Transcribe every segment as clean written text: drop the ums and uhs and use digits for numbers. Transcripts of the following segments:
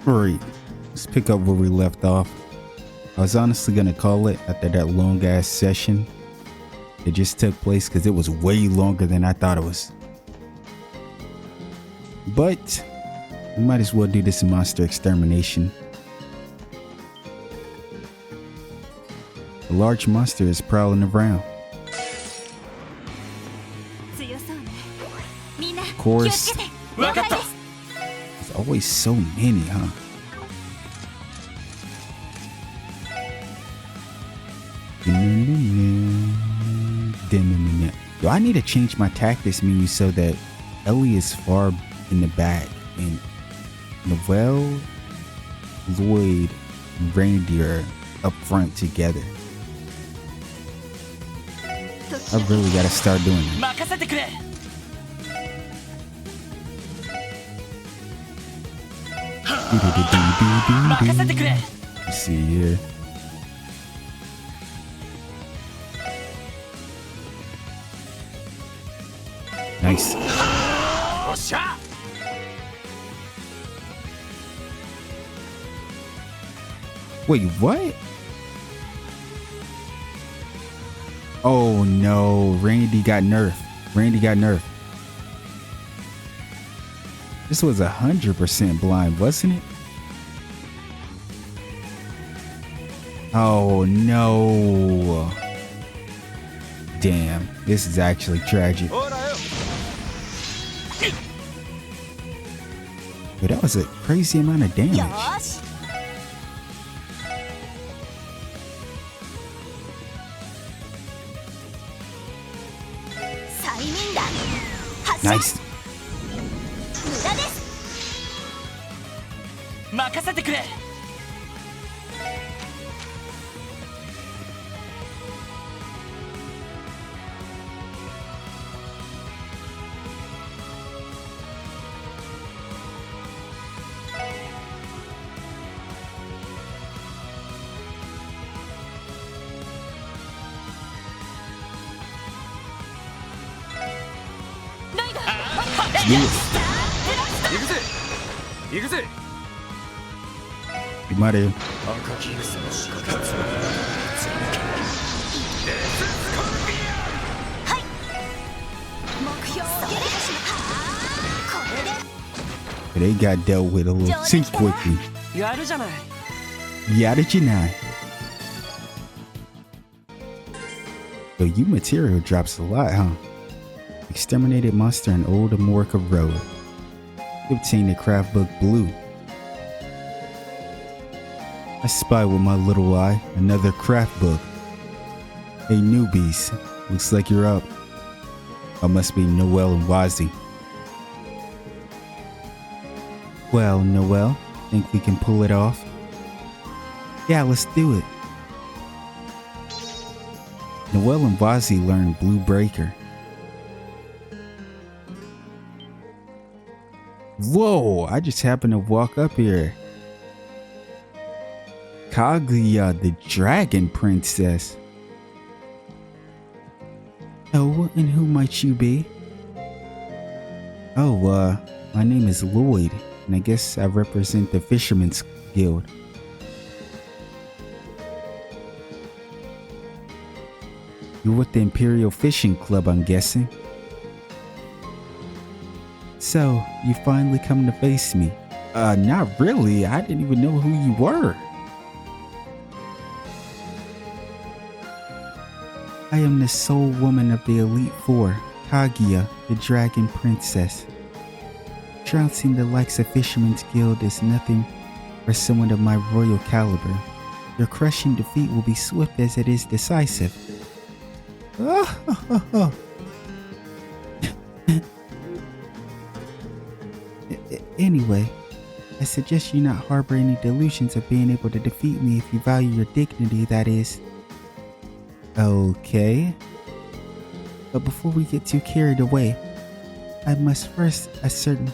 Alright, let's pick up where we left off. I was honestly gonna call it after that long ass session that just took place because it was way longer than I thought it was. But we might as well do this monster extermination. A large monster is prowling around. Of course, there's always so many, huh? Yo, I need to change my tactics menu so that Ellie is far in the back and Noelle, Lloyd, and Reindeer up front together. I really gotta start doing it. Let's see here. Nice. Wait, what? Oh no, Randy got nerfed. This was 100% blind, wasn't it? Oh no. Damn, this is actually tragic. But that was a crazy amount of damage. Nice. You might have. They got dealt with a little too quickly. Yarajinai. So you material drops a lot, huh? Exterminated monster in Old Amorica Road. You obtained the craft book Blue. I spy with my little eye another craft book. Hey newbies, looks like you're up. I must be Noelle and Wazi. Well, Noelle, think we can pull it off? Yeah, let's do it. Noelle and Wazi learned Blue Breaker. Whoa, I just happened to walk up here. Kaguya, the Dragon Princess. Oh, and who might you be? Oh, my name is Lloyd, and I guess I represent the Fisherman's Guild. You're with the Imperial Fishing Club, I'm guessing. So, you finally come to face me. Not really. I didn't even know who you were. I am the sole woman of the Elite Four, Kaguya, the Dragon Princess. Trouncing the likes of Fisherman's Guild is nothing for someone of my royal caliber. Your crushing defeat will be swift as it is decisive. Anyway, I suggest you not harbor any delusions of being able to defeat me if you value your dignity, that is. Okay. But before we get too carried away, I must first ascertain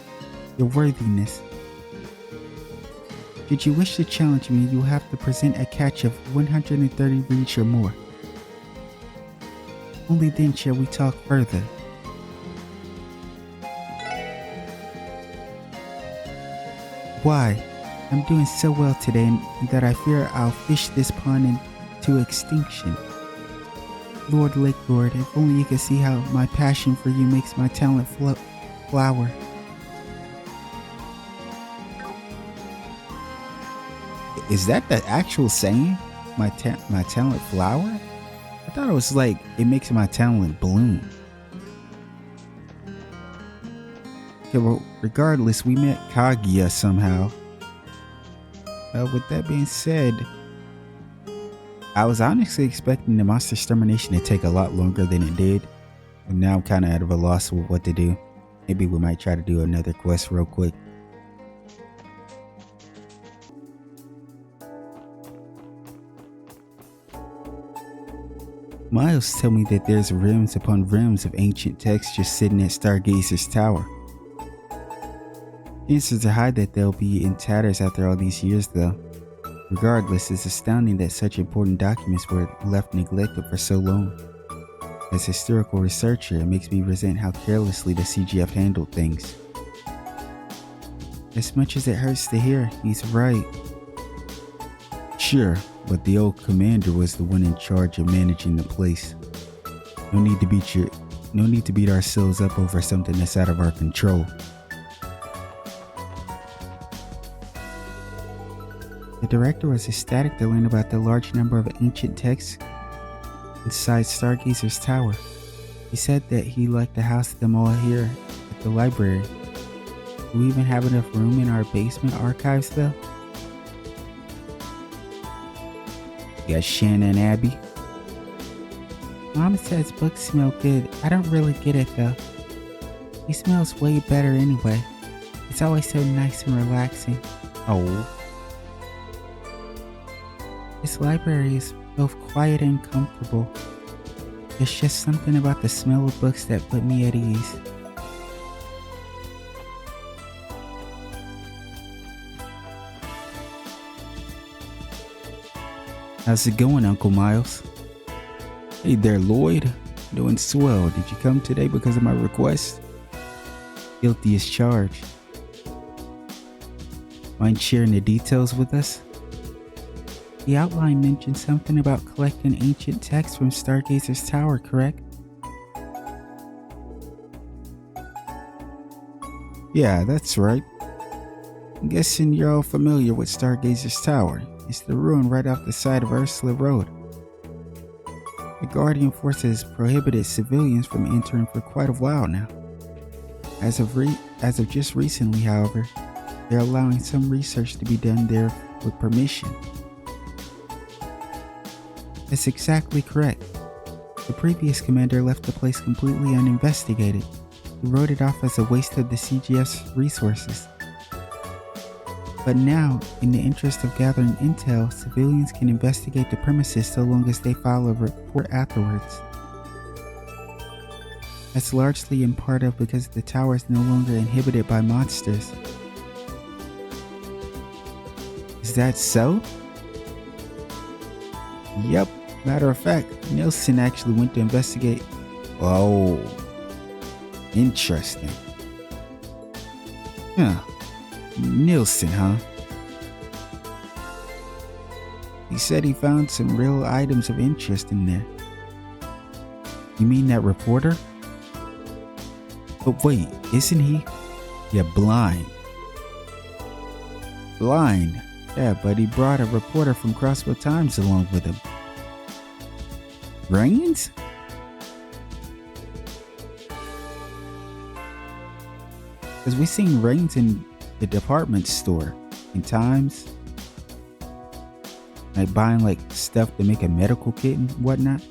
your worthiness. Should you wish to challenge me, you will have to present a catch of 130 reach or more. Only then shall we talk further. Why? I'm doing so well today and that I fear I'll fish this pond into extinction. Lord Lake Lord, if only you could see how my passion for you makes my talent flower. Is that the actual saying? My talent flower? I thought it was like, it makes my talent bloom. Okay, well, regardless, we met Kaguya somehow. With that being said, I was honestly expecting the monster extermination to take a lot longer than it did. And now I'm kind of out of a loss with what to do. Maybe we might try to do another quest real quick. Miles tell me that there's rims upon rims of ancient texts just sitting at Stargazer's tower. Chances are high that they'll be in tatters after all these years though. Regardless, it's astounding that such important documents were left neglected for so long. As a historical researcher, it makes me resent how carelessly the CGF handled things. As much as it hurts to hear, he's right. Sure, but the old commander was the one in charge of managing the place. No need to beat ourselves up over something that's out of our control. The director was ecstatic to learn about the large number of ancient texts inside Stargazer's tower. He said that he'd like to house them all here at the library. Do we even have enough room in our basement archives though? You got Shanna and Abby. Mom says books smell good. I don't really get it though. He smells way better anyway. It's always so nice and relaxing. Oh. This library is both quiet and comfortable. There's just something about the smell of books that put me at ease. How's it going, Uncle Miles? Hey there, Lloyd. Doing swell. Did you come today because of my request? Guilty as charged. Mind sharing the details with us? The outline mentioned something about collecting ancient texts from Stargazer's tower, correct? Yeah, that's right. I'm guessing you're all familiar with Stargazer's tower. It's the ruin right off the side of ಠಃLove Road. The Guardian forces prohibited civilians from entering for quite a while now. As of just recently, however, they're allowing some research to be done there with permission. That's exactly correct. The previous commander left the place completely uninvestigated. He wrote it off as a waste of the CGF's resources. But now, in the interest of gathering intel, civilians can investigate the premises so long as they file a report afterwards. That's largely in part of because the tower is no longer inhibited by monsters. Is that so? Yep. Matter of fact, Nielsen actually went to investigate. Oh, interesting. Huh. Nielsen, huh? He said he found some real items of interest in there. You mean that reporter? But wait, isn't he? Yeah, blind. Blind? Yeah, but he brought a reporter from Crossbow Times along with him. Rains? Because we seen Rains in the department store in Times, like buying like stuff to make a medical kit and whatnot.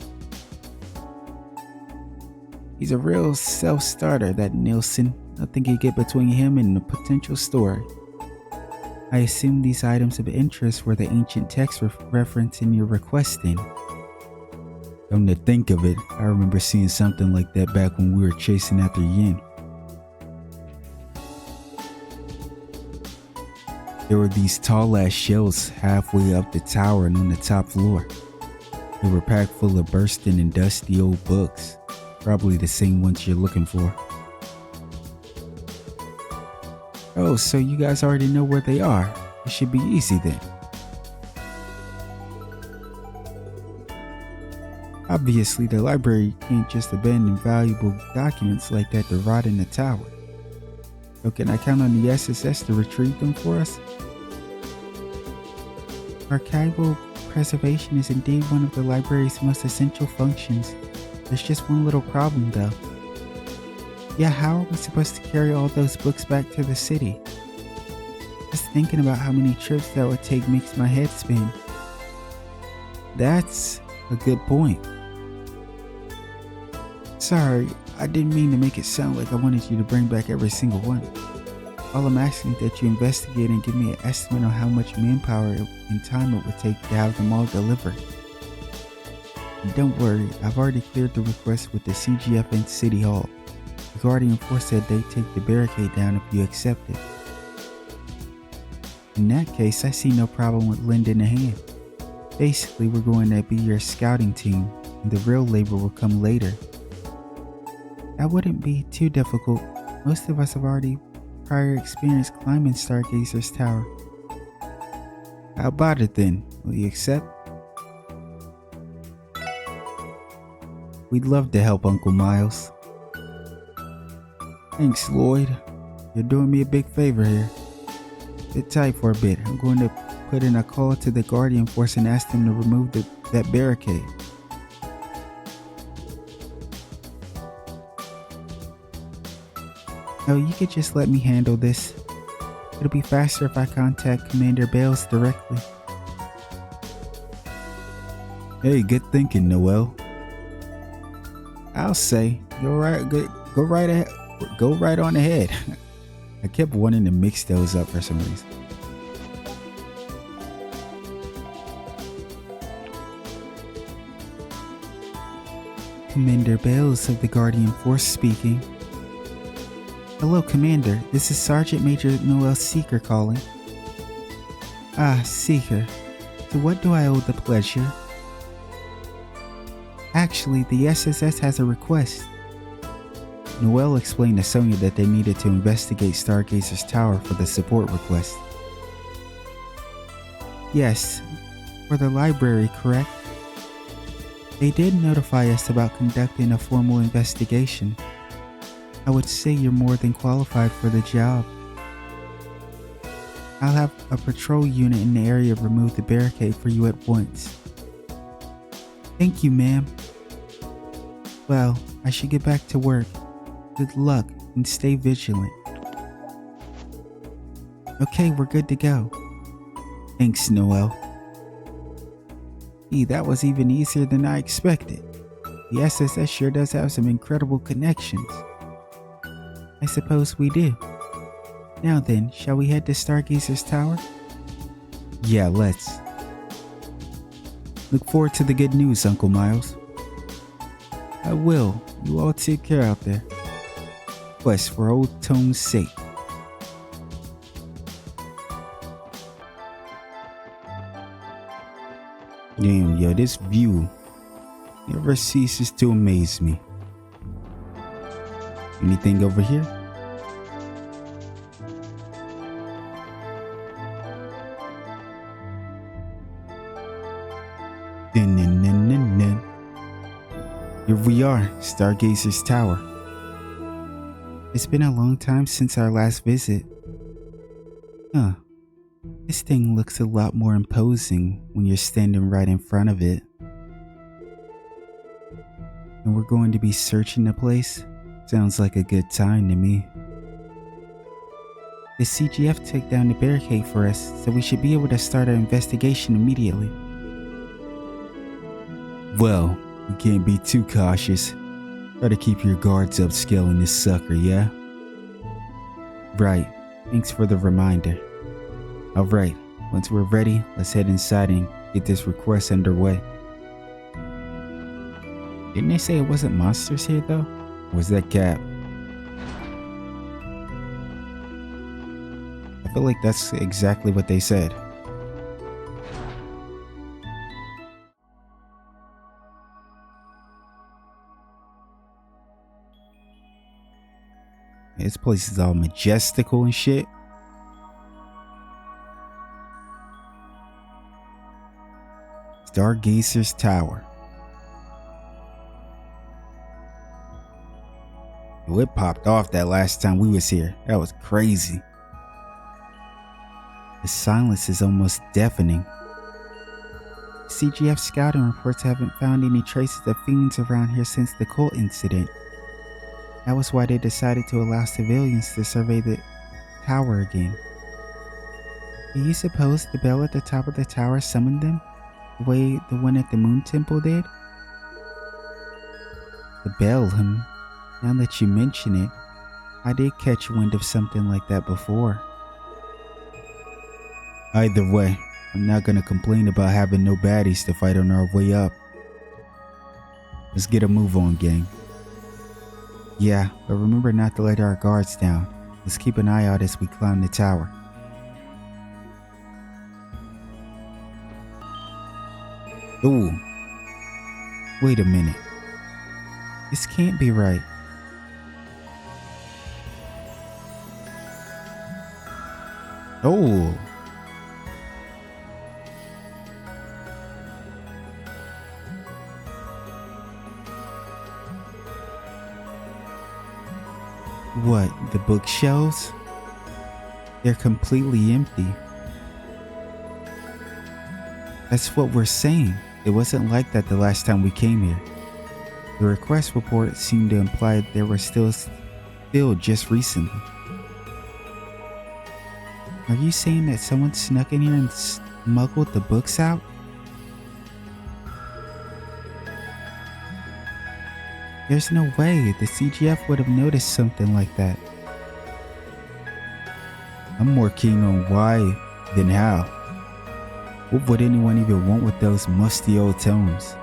He's a real self-starter, that Nielsen. Nothing can get between him and the potential story. I assume these items of interest were the ancient texts referenced in your request then. Come to think of it, I remember seeing something like that back when we were chasing after Yin. There were these tall ass shelves halfway up the tower and on the top floor. They were packed full of bursting and dusty old books, probably the same ones you're looking for. Oh, so you guys already know where they are. It should be easy then. Obviously, the library can't just abandon valuable documents like that to rot in the tower. So can I count on the SSS to retrieve them for us? Archival preservation is indeed one of the library's most essential functions. There's just one little problem though. Yeah, how are we supposed to carry all those books back to the city? Just thinking about how many trips that would take makes my head spin. That's a good point. Sorry, I didn't mean to make it sound like I wanted you to bring back every single one. All I'm asking is that you investigate and give me an estimate on how much manpower and time it would take to have them all delivered. And don't worry, I've already cleared the request with the CGF and City Hall. The Guardian Force said they'd take the barricade down if you accept it. In that case, I see no problem with lending a hand. Basically, we're going to be your scouting team, and the real labor will come later. That wouldn't be too difficult. Most of us have already prior experience climbing Stargazer's tower. How about it then? Will you accept? We'd love to help, Uncle Miles. Thanks, Lloyd. You're doing me a big favor here. Sit tight for a bit. I'm going to put in a call to the Guardian Force and ask them to remove that barricade. No, you could just let me handle this. It'll be faster if I contact Commander Bales directly. Hey, good thinking, Noel. I'll say, go right on ahead. I kept wanting to mix those up for some reason. Commander Bales of the Guardian Force speaking. Hello, Commander. This is Sergeant Major Noel Seeker calling. Ah, Seeker. To what do I owe the pleasure? Actually, the SSS has a request. Noel explained to Sonia that they needed to investigate Stargazer's tower for the support request. Yes, for the library, correct? They did notify us about conducting a formal investigation. I would say you're more than qualified for the job. I'll have a patrol unit in the area remove the barricade for you at once. Thank you, ma'am. Well, I should get back to work. Good luck and stay vigilant. Okay, we're good to go. Thanks, Noel. Gee, that was even easier than I expected. The SSS sure does have some incredible connections. I suppose we do. Now then, shall we head to Stargazer's tower? Yeah, let's. Look forward to the good news, Uncle Miles. I will. You all take care out there. Quest for old Tone's sake. Damn, yo, this view never ceases to amaze me. Anything over here? Here we are, Stargazer's tower. It's been a long time since our last visit. Huh. This thing looks a lot more imposing when you're standing right in front of it. And we're going to be searching the place? Sounds like a good time to me. The CGF took down the barricade for us, so we should be able to start our investigation immediately. Well, you can't be too cautious. Try to keep your guards up scaling this sucker, yeah? Right. Thanks for the reminder. Alright, once we're ready, let's head inside and get this request underway. Didn't they say it wasn't monsters here though? Or was that Cap? I feel like that's exactly what they said. This place is all majestical and shit. Stargazer's Tower. It popped off that last time we was here. That was crazy. The silence is almost deafening. CGF scouting reports haven't found any traces of fiends around here since the cult incident. That was why they decided to allow civilians to survey the tower again. Do you suppose the bell at the top of the tower summoned them, the way the one at the Moon Temple did? The bell, Now that you mention it, I did catch wind of something like that before. Either way, I'm not gonna complain about having no baddies to fight on our way up. Let's get a move on, gang. Yeah, but remember not to let our guards down. Let's keep an eye out as we climb the tower. Ooh. Wait a minute. This can't be right. Oh. What, the bookshelves? They're completely empty. That's what we're saying. It wasn't like that the last time we came here. The request report seemed to imply they were still filled just recently. Are you saying that someone snuck in here and smuggled the books out? There's no way the CGF would have noticed something like that. I'm more keen on why than how. What would anyone even want with those musty old tomes?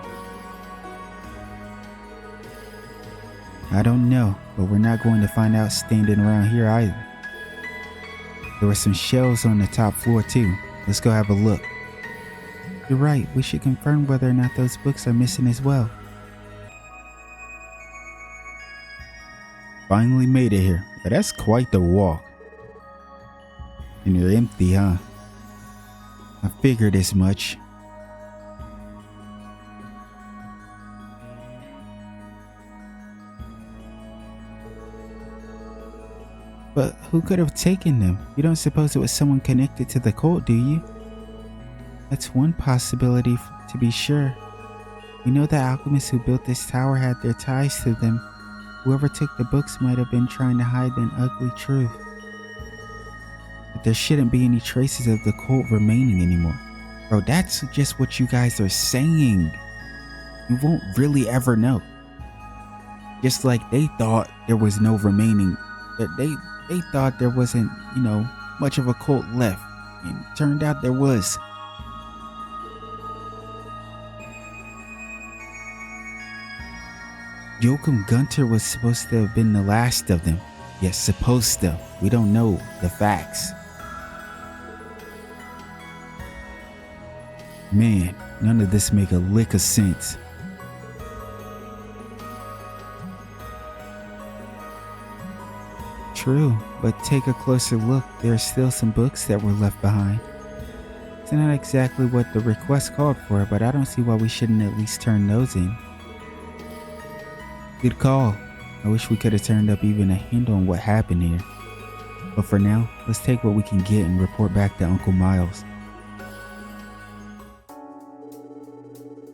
I don't know, but we're not going to find out standing around here either. There were some shelves on the top floor too. Let's go have a look. You're right, we should confirm whether or not those books are missing as well. Finally made it here, but that's quite the walk. And you're empty, huh? I figured as much. But who could have taken them? You don't suppose it was someone connected to the cult, do you? That's one possibility, to be sure. We know the alchemists who built this tower had their ties to them. Whoever took the books might have been trying to hide an ugly truth. But there shouldn't be any traces of the cult remaining anymore. Bro, that's just what you guys are saying. You won't really ever know. Just like they thought there was no remaining. That they thought there wasn't, much of a cult left. And it turned out there was. Joachim Gunter was supposed to have been the last of them. Yes, supposed to. We don't know the facts. Man, none of this make a lick of sense. True, but take a closer look. There are still some books that were left behind. It's not exactly what the request called for, but I don't see why we shouldn't at least turn those in. Good call. I wish we could have turned up even a hint on what happened here. But for now, let's take what we can get and report back to Uncle Miles.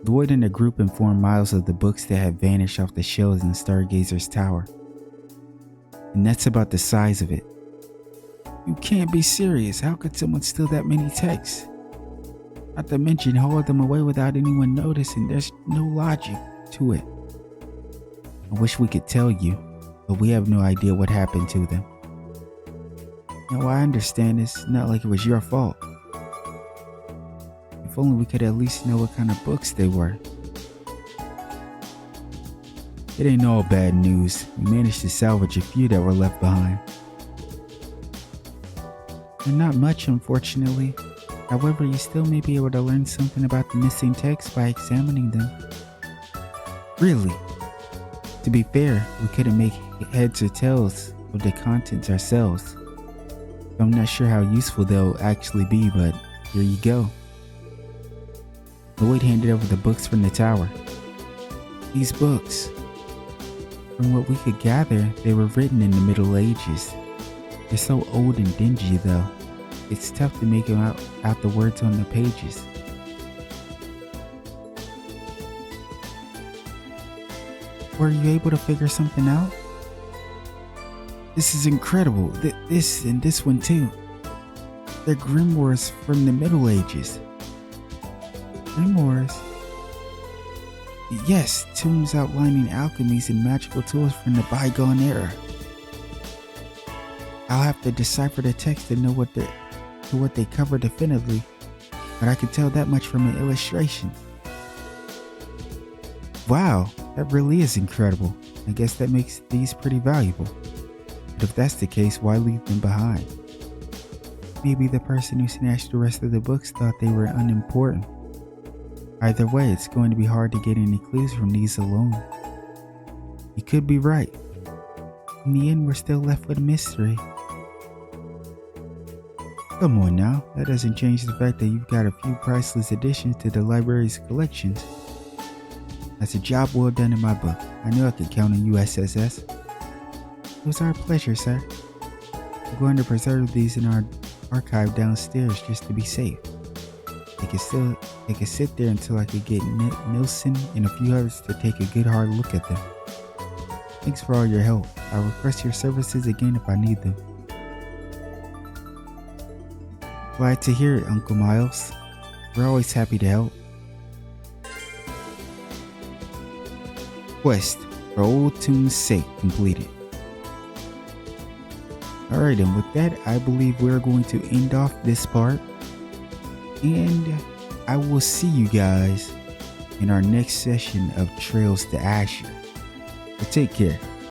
Lloyd and the group informed Miles of the books that had vanished off the shelves in Stargazer's Tower. And that's about the size of it. You can't be serious. How could someone steal that many texts? Not to mention haul them away without anyone noticing. There's no logic to it. I wish we could tell you, but we have no idea what happened to them. Now I understand it's not like it was your fault. If only we could at least know what kind of books they were. It ain't all bad news. We managed to salvage a few that were left behind. And not much, unfortunately. However, you still may be able to learn something about the missing texts by examining them. Really? To be fair, we couldn't make heads or tails of the contents ourselves. I'm not sure how useful they'll actually be, but here you go. Lloyd handed over the books from the tower. These books, from what we could gather, they were written in the Middle Ages. They're so old and dingy though. It's tough to make out the words on the pages. Were you able to figure something out? This is incredible. This and this one too. They're grimoires from the Middle Ages. Grimoires? Yes, tomes outlining alchemies and magical tools from the bygone era. I'll have to decipher the text to know what they cover definitively, but I can tell that much from an illustration. Wow, that really is incredible. I guess that makes these pretty valuable. But if that's the case, why leave them behind? Maybe the person who snatched the rest of the books thought they were unimportant. Either way, it's going to be hard to get any clues from these alone. You could be right. In the end, we're still left with a mystery. Come on now, that doesn't change the fact that you've got a few priceless additions to the library's collections. That's a job well done in my book. I knew I could count on you, SSS. It was our pleasure, sir. I'm going to preserve these in our archive downstairs just to be safe. They can sit there until I could get Nilsson and a few others to take a good hard look at them. Thanks for all your help. I'll request your services again if I need them. Glad to hear it, Uncle Miles. We're always happy to help. Quest for Old Tune's sake completed. Alright, and with that, I believe we're going to end off this part. And I will see you guys in our next session of Trails to Azure. But take care.